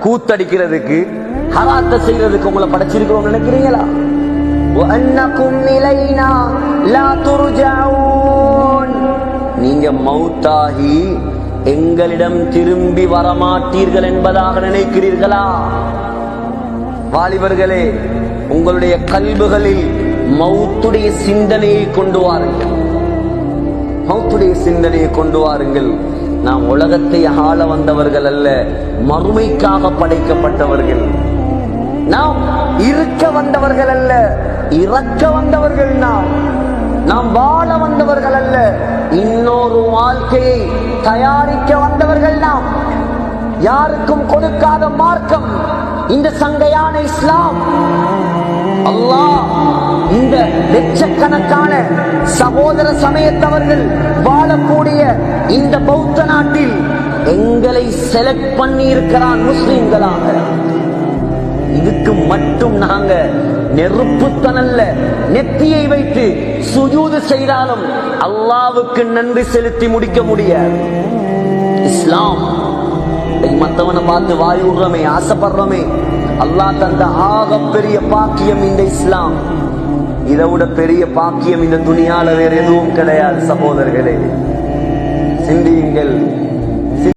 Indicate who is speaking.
Speaker 1: கூத்தடிக்கிறதுக்கு ஹராத்த செய்யறதுக்கு உங்களை படைச்சிருக்கிறோம் நினைக்கிறீங்களா? நீங்க மௌத்தாகி எங்களிடம் திரும்பி வரமாட்டீர்கள் என்பதாக நினைக்கிறீர்களா? வாலிபர்களே, உங்களுடைய கல்புகளில் மௌத்துடைய சிந்தனையை கொண்டு வாருங்கள். மௌத்துடைய சிந்தனையை கொண்டு வாருங்கள். நாம் உலகத்தை ஆள வந்தவர்கள் அல்ல, மறுமைக்காக படைக்கப்பட்டவர்கள். நாம் இருக்க வந்தவர்கள் அல்ல, இறக்க வந்தவர்கள். நாம் வாழ வந்தவர்கள் அல்ல, இன்னொரு வாழ்க்கையை தயாரிக்க வந்தவர்கள். நாம் யாருக்கும் கொடுக்காத மார்க்கம் இந்த சங்கையான இஸ்லாம். அல்லாஹ் இந்த லட்சக்கணக்கான சகோதர சமயத்தவர்கள் வாழக்கூடிய இந்த பௌத்த நாட்டில் எங்களை செலக்ட் பண்ணி இருக்கிறான் முஸ்லிம்களாக. இதுக்கு மட்டும் நாங்க நெருப்புத்தனல்ல நெத்தியை வைத்து சுஜூது செய்தாலும் அல்லாவுக்கு நன்றி செலுத்தி முடிக்க முடியாது. இஸ்லாம் மத்தவனை பார்த்து வாயுறமே, ஆசைப்படுறோமே. அல்லாஹ் தந்த ஆக பெரிய பாக்கியம் இந்த இஸ்லாம். இதை விட பெரிய பாக்கியம் இந்த துனியால வேற எதுவும் கிடையாது. சகோதரர்களே, சிந்தியுங்கள்.